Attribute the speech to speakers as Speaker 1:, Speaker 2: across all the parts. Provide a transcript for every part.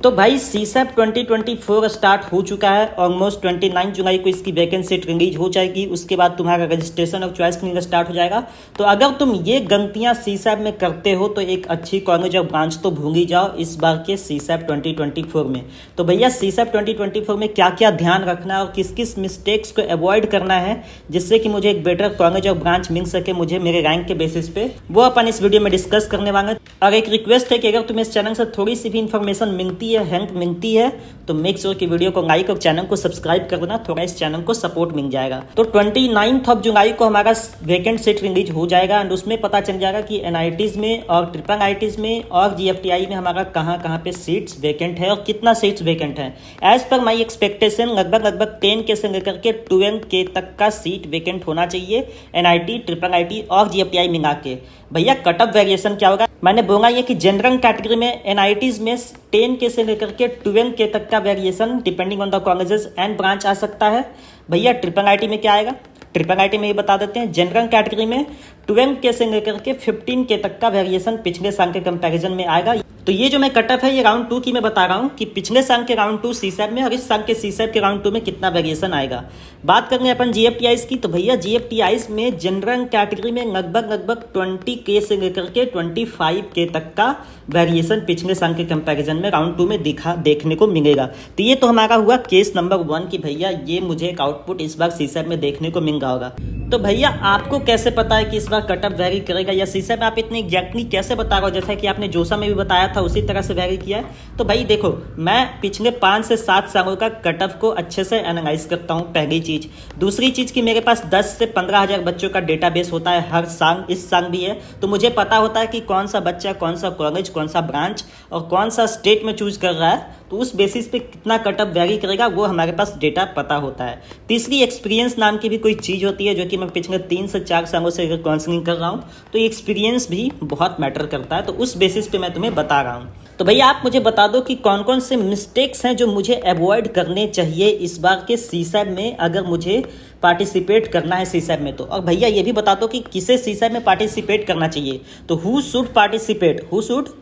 Speaker 1: तो भाई सीसैप 2024 स्टार्ट हो चुका है। ऑलमोस्ट 29 जुलाई को इसकी वैकेंसी रिलीज हो जाएगी। उसके बाद तुम्हारा रजिस्ट्रेशन और चॉइस क्लिनिक स्टार्ट हो जाएगा। तो अगर तुम ये गलतियां सीसैप में करते हो तो एक अच्छी कॉलेज और ब्रांच तो भूल ही जाओ इस बार के सीसैप 2024 में। तो भैया सीसैप 2024 में क्या क्या ध्यान रखना है और किस किस मिस्टेक्स को अवॉइड करना है जिससे कि मुझे एक बेटर कॉलेज और ब्रांच मिल सके मुझे मेरे रैंक के बेसिस पे, वो अपन इस वीडियो में डिस्कस करने वाले हैं। और एक रिक्वेस्ट है कि अगर तुम्हें इस चैनल से थोड़ी सी भी इंफॉर्मेशन मिलती है, हेल्प मिलती है, तो मेक श्योर कि वीडियो को लाइक और चैनल को सब्सक्राइब कर देना, थोड़ा इस चैनल को सपोर्ट मिल जाएगा। तो 29 जुलाई को हमारा वैकेंट सीट रिलीज हो जाएगा एंड उसमें पता चल जाएगा कि एनआईटीज में और ट्रिपल आईटीज में और जीएफटीआई में हमारा कहाँ पे सीट्स वैकेंट है और कितना सीट्स वैकेंट है। एज पर माई एक्सपेक्टेशन लगभग 10K से लेकर के 12K तक का सीट वैकेंट होना चाहिए एनआईटी, ट्रिपल आईटी और जीएफटीआई मिला के। भैया कट ऑफ वेरिएशन क्या होगा? मैंने बोला ये कि जनरल कैटेगरी में एनआईटीज में 10K से लेकर के 12K तक का variation depending on the colleges and branch आ सकता है। भैया ट्रिपल आईटी में क्या आएगा? ट्रिपल आईटी में ये बता देते हैं, जनरल कैटेगरी में 12K से लेकर के 15K तक का वेरिएशन पिछले साल के कंपैरिजन में आएगा। तो ये जो मैं कट ऑफ है ये राउंड 2 की मैं बता रहा हूँ कि पिछले साल के राउंड 2 सीसैप में और इस साल के सीसैप के राउंड 2 में कितना वेरिएशन आएगा। बात करेंगे अपन जीएफटीआईज की, तो भैया जीएफटीआईज में जनरल कैटेगरी में लगभग 20K से लेकर के 25K तक का वेरिएशन पिछले साल के कंपैरिजन में राउंड 2 में देखने को मिलेगा। तो ये तो हमारा हुआ केस नंबर 1 कि भैया ये मुझे एक आउटपुट इस बार सीसैप में देखने को मिल रहा होगा। तो भैया आपको कैसे पता है कि इस बार कट ऑफ वैरी करेगा या सीसैप में आप इतनी एग्जैक्टली कैसे बता रहे हो? जैसा कि आपने जोसा में भी बताया था उसी तरह से वैरी किया है। तो भाई देखो, मैं पिछले 5 से 7 सालों का कट ऑफ को अच्छे से एनालाइज करता हूँ, पहली चीज। दूसरी चीज कि मेरे पास 10 से 15,000 बच्चों का डेटाबेस होता है हर साल, इस साल भी है। तो मुझे पता होता है कि कौन सा बच्चा कौन सा कॉलेज, कौन सा ब्रांच और कौन सा स्टेट में चूज कर रहा है, तो उस बेसिस पे कितना कट ऑफ वैरी करेगा वो हमारे पास डेटा पता होता है। तीसरी एक्सपीरियंस नाम की भी कोई चीज़ होती है जो कि मैं पिछले 3 से 4 सालों से अगर काउंसलिंग कर रहा हूँ तो ये एक्सपीरियंस भी बहुत मैटर करता है। तो उस बेसिस पे मैं तुम्हें बता रहा हूँ। तो भैया आप मुझे बता दो कि कौन कौन से मिस्टेक्स हैं जो मुझे अवॉइड करने चाहिए इस बार के सीसैप में अगर मुझे पार्टिसिपेट करना है सीसैप में। तो और भैया ये भी बता दो कि किसे सीसैप में पार्टिसिपेट करना चाहिए। तो हु शुड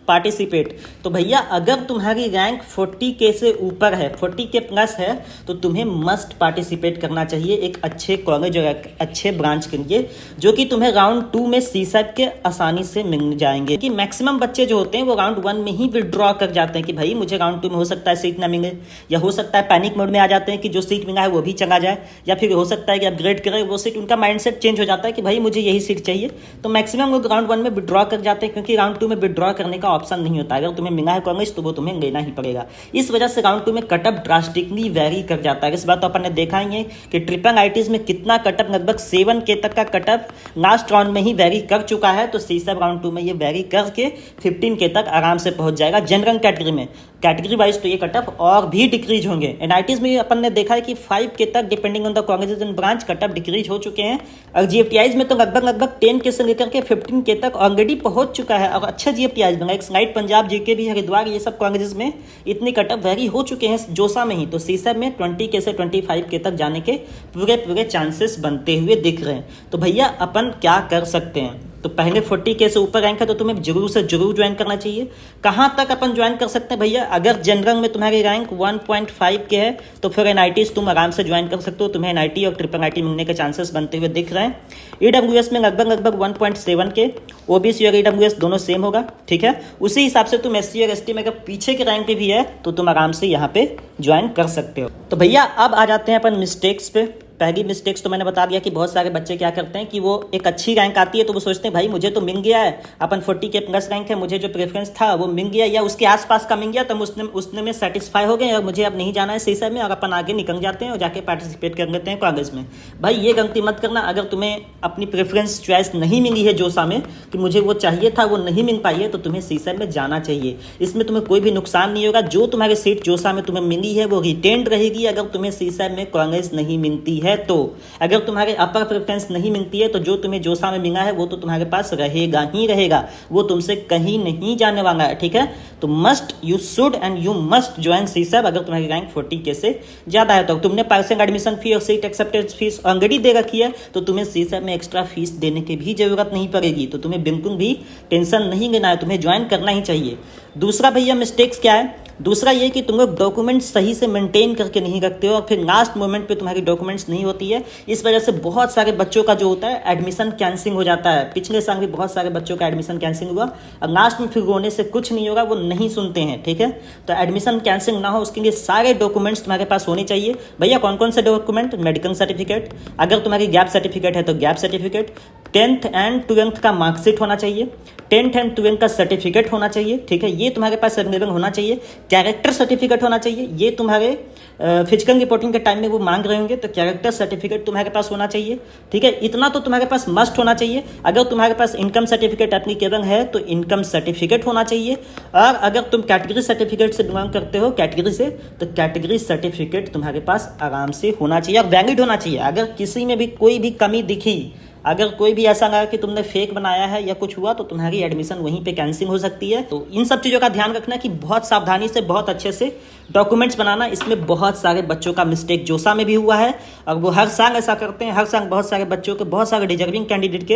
Speaker 1: पार्टिसिपेट। तो भैया अगर तुम्हारी रैंक 40K से ऊपर है, 40K प्लस है, तो तुम्हें मस्ट पार्टिसिपेट करना चाहिए एक अच्छे कॉलेज और एक अच्छे ब्रांच के लिए जो कि तुम्हें राउंड 2 में सीसैप के आसानी से मिल जाएंगे। कि मैक्सिमम बच्चे जो होते हैं वो राउंड 1 में ही विड्रॉ कर जाते हैं कि भाई मुझे राउंड 2 में हो सकता है सीट ना मिले, या हो सकता है पैनिक मोड में आ जाते हैं कि जो सीट मिला है वो भी चला जाए, या फिर हो सकता है कि अपग्रेड करें वो सीट, उनका माइंडसेट चेंज हो जाता है कि भाई मुझे यही सीट चाहिए। तो मैक्सिमम लोग राउंड 1 में विड्रॉ कर जाते हैं क्योंकि राउंड 2 में विड्रॉ करने का ऑप्शन नहीं होता। अगर तुम्हें मिला है कॉलेज तो वो तुम्हें लेना ही पड़ेगा। इस वजह से राउंड 2 में कटअप ड्रास्टिकली वेरी कर जाता है। इस बात तो अपन ने देखा ही है कि ट्रिपल आईटीज में कितना कटअप, लगभग 7K तक का कटअप लास्ट राउंड में ही वेरी कर चुका है। तो सीसैप राउंड 2 में ये वेरी करके 15K तक आराम से पहुंच जाएगा जनरल कैटेगरी में। कैटेगरी वाइज तो ये कटअप और भी डिक्रीज होंगे। एनआईटीज में अपन ने देखा है कि 5K तक depending on the colleges and branch cutoff decrease हो चुके हैं। और जीएफटीआईज में तो लगभग 10K से लेकर के 15K तक ऑलरेडी पहुंच चुका है। और अच्छा जीएफटीआईज में एक स्लाइड पंजाब, जीके भी, हरिद्वार, ये सब कॉलेजेस में इतने कटअप वेरी हो चुके हैं जोसा में ही। तो सीसैप में 20K से 25K तक जाने के पूरे चांसेस बनते हुए दिख रहे हैं। तो भैया अपन क्या कर सकते हैं? तो पहले 40K से ऊपर रैंक है तो तुम्हें जरूर से जरूर ज्वाइन करना चाहिए। कहाँ तक अपन ज्वाइन कर सकते हैं भैया? अगर जनरल में तुम्हारी रैंक 1.5K है तो फिर एनआईटीज तुम आराम से ज्वाइन कर सकते हो। तुम्हें एनआईटी और ट्रिपल आईटी मिलने के चांसेस बनते हुए दिख रहे हैं। ईडब्ल्यूएस में लगभग 1.7K, ओबीसी और ईडब्ल्यूएस दोनों सेम होगा, ठीक है। उसी हिसाब से तुम एससी और एसटी में अगर पीछे के रैंक पे भी है तो तुम आराम से यहाँ पे ज्वाइन कर सकते हो। तो भैया अब आ जाते हैं अपन मिस्टेक्स पे। पहली मिस्टेक्स तो मैंने बता दिया कि बहुत सारे बच्चे क्या करते हैं कि वो एक अच्छी रैंक आती है तो वो सोचते हैं भाई मुझे तो मिल गया है, अपन 40K प्लस रैंक है, मुझे जो प्रेफरेंस था वो मिल गया या उसके आसपास का मिल गया, तो उसने में सेटिस्फाई हो गए और मुझे अब नहीं जाना है सीसैप में, और अपन आगे निकल जाते हैं और जाके पार्टिसिपेट कर लेते हैं कॉलेज में। भाई ये गलती मत करना। अगर तुम्हें अपनी प्रेफरेंस चॉइस नहीं मिली है जोसा में कि मुझे वो चाहिए था वो नहीं मिल पाई है तो तुम्हें सीसैप में जाना चाहिए। इसमें तुम्हें कोई भी नुकसान नहीं होगा। जो तुम्हारी सीट जोसा में तुम्हें मिली है वो रिटेन्ड रहेगी अगर तुम्हें सीसैप में कॉलेज नहीं मिलती है तो। अगर तुम्हारे अपर प्रेफरेंस नहीं मिलती है तो जो तुम्हें जोसा में मिला है वो तो तुम्हारे पास रहेगा ही रहेगा, वो तुमसे कहीं नहीं जाने वाला है, ठीक है। तो must, you should and you must join CSAB अगर तुम्हारी रैंक 40K से ज्यादा है। तो तुमने पासिंग एडमिशन फी और सीट एक्सेप्टेंस फीस ऑलरेडी दे रखी है तो तुम्हें सीसैप में एक्स्ट्रा फीस देने की भी जरूरत नहीं पड़ेगी। तो तुम्हें बिल्कुल भी टेंशन नहीं लेना है, तुम्हें ज्वाइन करना ही चाहिए। दूसरा भैया मिस्टेक्स क्या है? दूसरा ये कि तुम लोग डॉक्यूमेंट्स सही से मेंटेन करके नहीं रखते हो और फिर लास्ट मोमेंट पे तुम्हारी डॉक्यूमेंट्स नहीं होती है। इस वजह से बहुत सारे बच्चों का जो होता है एडमिशन कैंसिल हो जाता है। पिछले साल भी बहुत सारे बच्चों का एडमिशन कैंसिल हुआ और लास्ट में फिर रोने से कुछ नहीं होगा, वो नहीं सुनते हैं। ठीक है, तो एडमिशन कैंसिल ना हो उसके लिए सारे डॉक्यूमेंट्स तुम्हारे पास होने चाहिए। भैया कौन कौन से डॉक्यूमेंट? मेडिकल सर्टिफिकेट, अगर तुम्हारी गैप सर्टिफिकेट है तो gap certificate, 10th and 12th का मार्कशीट होना चाहिए, 10th एंड 12th का सर्टिफिकेट होना चाहिए। ठीक है, ये तुम्हारे पास अवेलेबल होना चाहिए। कैरेक्टर सर्टिफिकेट होना चाहिए, ये तुम्हारे फिजिकल रिपोर्टिंग के टाइम में वो मांग रहे होंगे, तो कैरेक्टर सर्टिफिकेट तुम्हारे पास होना चाहिए। ठीक है, इतना तो तुम्हारे पास मस्ट होना चाहिए। अगर तुम्हारे पास इनकम सर्टिफिकेट एप्लीकेबल है तो इनकम सर्टिफिकेट होना चाहिए, और अगर तुम कैटेगरी सर्टिफिकेट से बिलोंग करते हो कैटेगरी से, तो कैटेगरी सर्टिफिकेट तुम्हारे पास आराम से होना चाहिए और वैलिड होना चाहिए। अगर किसी में भी कोई भी कमी दिखी, अगर कोई भी ऐसा लगा कि तुमने फेक बनाया है या कुछ हुआ, तो तुम्हारी एडमिशन वहीं पे कैंसिल हो सकती है। तो इन सब चीज़ों का ध्यान रखना कि बहुत सावधानी से, बहुत अच्छे से डॉक्यूमेंट्स बनाना। इसमें बहुत सारे बच्चों का मिस्टेक जोसा में भी हुआ है और वो हर साल ऐसा करते हैं। हर साल बहुत सारे बच्चों के, बहुत सारे डिजर्विंग कैंडिडेट के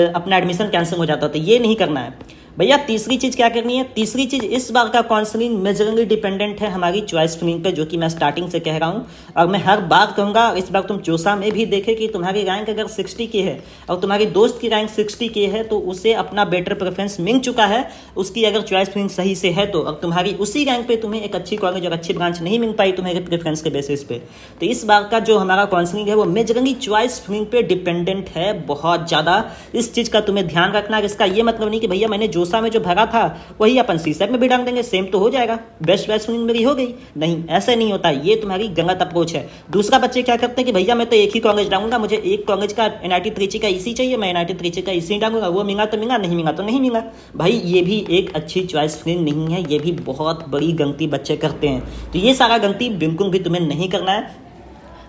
Speaker 1: अपना एडमिशन कैंसिल हो जाता है। तो ये नहीं करना है भैया। तीसरी चीज़ क्या करनी है? तीसरी चीज़, इस बार का काउंसलिंग मेजरली डिपेंडेंट है हमारी चॉइस फिलिंग पे, जो कि मैं स्टार्टिंग से कह रहा हूँ और मैं हर बार कहूँगा। इस बार तुम जोसा में भी देखे कि तुम्हारी रैंक अगर 60 की है और तुम्हारी दोस्त की रैंक 60 की है, तो उसे अपना बेटर प्रेफरेंस मिल चुका है उसकी, अगर चॉइस फिलिंग सही से है तो। और तुम्हारी उसी रैंक पे तुम्हें एक अच्छी कॉलेज और अच्छी ब्रांच नहीं मिल पाई तुम्हारे प्रेफरेंस के बेसिस पे। तो इस बार का जो हमारा काउंसलिंग है वो मेजरली चॉइस फिलिंग पे डिपेंडेंट है बहुत ज़्यादा। इस चीज़ का तुम्हें ध्यान रखना। इसका ये मतलब नहीं कि भैया मैंने जोसा में जो भरा था वही अपन सीसेट में भी डाल देंगे, सेम तो हो जाएगा, बेस्ट चॉइस फिलिंग मेरी हो गई। नहीं, ऐसे नहीं होता, ये तुम्हारी गलत अप्रोच है। दूसरा, बच्चे क्या करते हैं कि भैया मैं तो एक ही कॉलेज डालूंगा, मुझे एक कॉलेज का NIT त्रिची का EC चाहिए, मैं NIT त्रिची का EC डालूंगा, वो मिला तो मिला, नहीं मिला तो नहीं मिला। भाई ये भी एक अच्छी चॉइस फिलिंग नहीं है, ये भी बहुत बड़ी गलती बच्चे करते हैं। तो ये सारा गलती बिल्कुल भी तुम्हें नहीं करना है।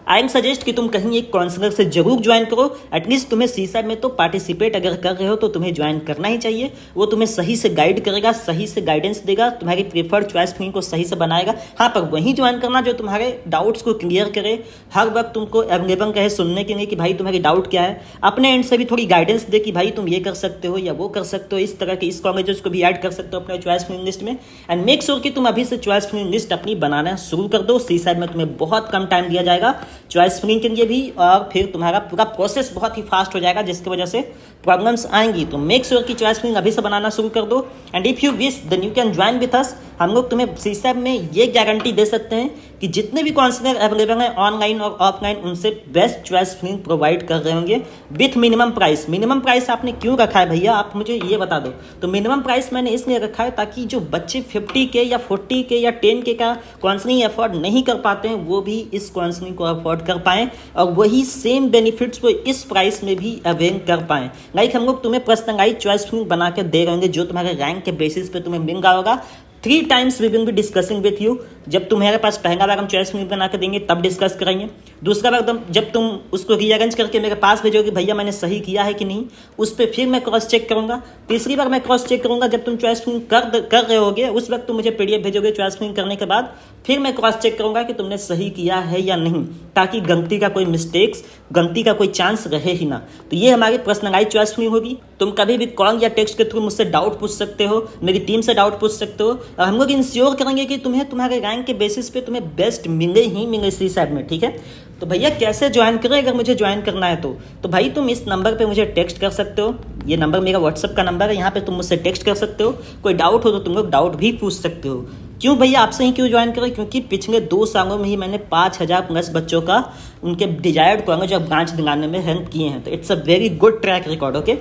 Speaker 1: आई एम सजेस्ट कि तुम कहीं एक काउंसलर से जरूर ज्वाइन करो। एटलीस्ट तुम्हें सीसेट में तो पार्टिसिपेट अगर कर रहे हो तो तुम्हें ज्वाइन करना ही चाहिए। वो तुम्हें सही से गाइड करेगा, सही से गाइडेंस देगा, तुम्हारी प्रेफर्ड चॉइस फिलिंग को सही से बनाएगा। हाँ, पर वही ज्वाइन करना जो तुम्हारे डाउट्स को क्लियर करे, हर वक्त तुमको अवेलेबल कहे सुनने के लिए कि भाई तुम्हारी डाउट क्या है। अपने एंड से भी थोड़ी गाइडेंस दे कि भाई तुम ये कर सकते हो या वो कर सकते हो, इस तरह के इस कॉलेजेस को भी ऐड कर सकते हो अपने चॉइस फिलिंग लिस्ट में। एंड मेक श्योर कि तुम अभी से चॉइस फिलिंग लिस्ट अपनी बनाना शुरू कर दो। सीसेट में तुम्हें बहुत कम टाइम दिया जाएगा चॉइस फिलिंग के लिए भी, और फिर तुम्हारा पूरा प्रोसेस बहुत ही फास्ट हो जाएगा, जिसकी वजह से प्रॉब्लम्स आएंगी। तो मेक श्योर कि चॉइस फिलिंग अभी से बनाना शुरू कर दो। And if you wish then you can join with us. हम लोग तुम्हें सीसेट में ये गारंटी दे सकते हैं कि जितने भी काउंसलर अवेलेबल हैं ऑनलाइन और ऑफलाइन, उनसे बेस्ट चॉइस फिलिंग प्रोवाइड कर रहे होंगे with minimum price. Minimum price आपने क्यों रखा है भैया, आप मुझे ये बता दो। तो मिनिमम प्राइस मैंने इसलिए रखा है ताकि जो बच्चे 50 के या 40 के या 10 के का काउंसलिंग अफोर्ड नहीं कर पाते हैं, वो भी इस काउंसलिंग को अफोर्ड कर पाएँ और वही सेम बेनिफिट्स वो इस प्राइस में भी अवेल कर पाएँ। लाइक हम लोग तुम्हें पर्सनलाइज चॉइस फिलिंग बना के दे रहे होंगे, जो तुम्हारे रैंक के बेसिस पे तुम्हें मिल रहा होगा। 3 times we will be discussing with you. जब तुम्हारे पास पहला बार हम चॉइस फिलिंग बना के देंगे तब डिस्कस करेंगे। दूसरा बार जब तुम उसको रीअरेंज करके मेरे पास भेजोगे भैया मैंने सही किया है कि नहीं, उस पर फिर मैं क्रॉस चेक करूंगा। तीसरी बार मैं क्रॉस चेक करूंगा जब तुम चॉइस फिलिंग कर रहे होगे, उस वक्त तुम मुझे PDF भेजोगे चॉइस फिलिंग करने के बाद, फिर मैं क्रॉस चेक करूंगा कि तुमने सही किया है या नहीं, ताकि गलती का कोई मिस्टेक्स, गलती का कोई चांस रहे ही ना। तो ये हमारी पर्सनलाइज चॉइस फिलिंग होगी। तुम कभी भी कॉल या टेक्स्ट के थ्रू मुझसे डाउट पूछ सकते हो, मेरी टीम से डाउट पूछ सकते हो, और हम लोग इंश्योर करेंगे कि तुम्हें तुम्हारे रैंक के बेसिस पे तुम्हें बेस्ट मिले ही मिले सीसेट में। ठीक है, तो भैया कैसे ज्वाइन करें? अगर मुझे ज्वाइन करना है तो भाई तुम इस नंबर पे मुझे टेक्स्ट कर सकते हो। ये नंबर मेरा व्हाट्सअप का नंबर है, यहाँ पे तुम मुझसे टेक्स्ट कर सकते हो। कोई डाउट हो तो तुम लोग डाउट भी पूछ सकते हो। क्यों भैया आपसे ही क्यों ज्वाइन करें? क्योंकि पिछले 2 सालों में ही मैंने 5000+ बच्चों का उनके डिजायर्ड कॉलेज और ब्रांच दिलाने में हेल्प किए हैं। तो it's a very good track record. Okay,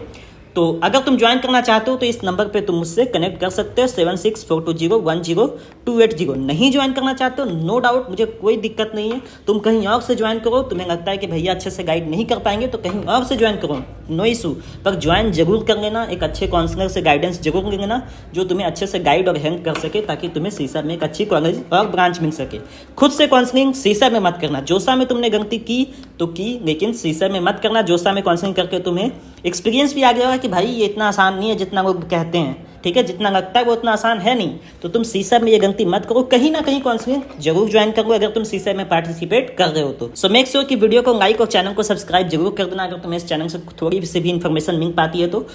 Speaker 1: तो अगर तुम ज्वाइन करना चाहते हो तो इस नंबर पे तुम मुझसे कनेक्ट कर सकते हो 7642010280। नहीं ज्वाइन करना चाहते हो, नो डाउट, मुझे कोई दिक्कत नहीं है। तुम कहीं और से ज्वाइन करो, तुम्हें लगता है कि भैया अच्छे से गाइड नहीं कर पाएंगे तो कहीं और से ज्वाइन करो, नो इशू। पर ज्वाइन जरूर कर लेना, एक अच्छे काउंसलर से गाइडेंस जरूर ले लेना जो तुम्हें अच्छे से गाइड और हेल्प कर सके, ताकि तुम्हें सीसेट में एक अच्छी कॉलेज और ब्रांच मिल सके। खुद से काउंसलिंग सीसेट में मत करना। जोसा में तुमने गलती की तो की, लेकिन सीसेट में मत करना। जोसा में काउंसलिंग करके तुम्हें एक्सपीरियंस भी आ गया होगा कि भाई ये इतना आसान नहीं है जितना लोग कहते हैं। ठीक है, जितना लगता है वो उतना आसान है नहीं। तो तुम सीसेट में ये गलती मत करो, कहीं ना कहीं काउंसलिंग जरूर ज्वाइन करो अगर तुम सीसेट में पार्टिसिपेट कर रहे हो तो। सो मेक श्योर कि वीडियो को लाइक और चैनल को सब्सक्राइब जरूर कर देना अगर तुम्हें इस चैनल से थोड़ी सी भी इन्फॉर्मेशन मिल पाती है तो।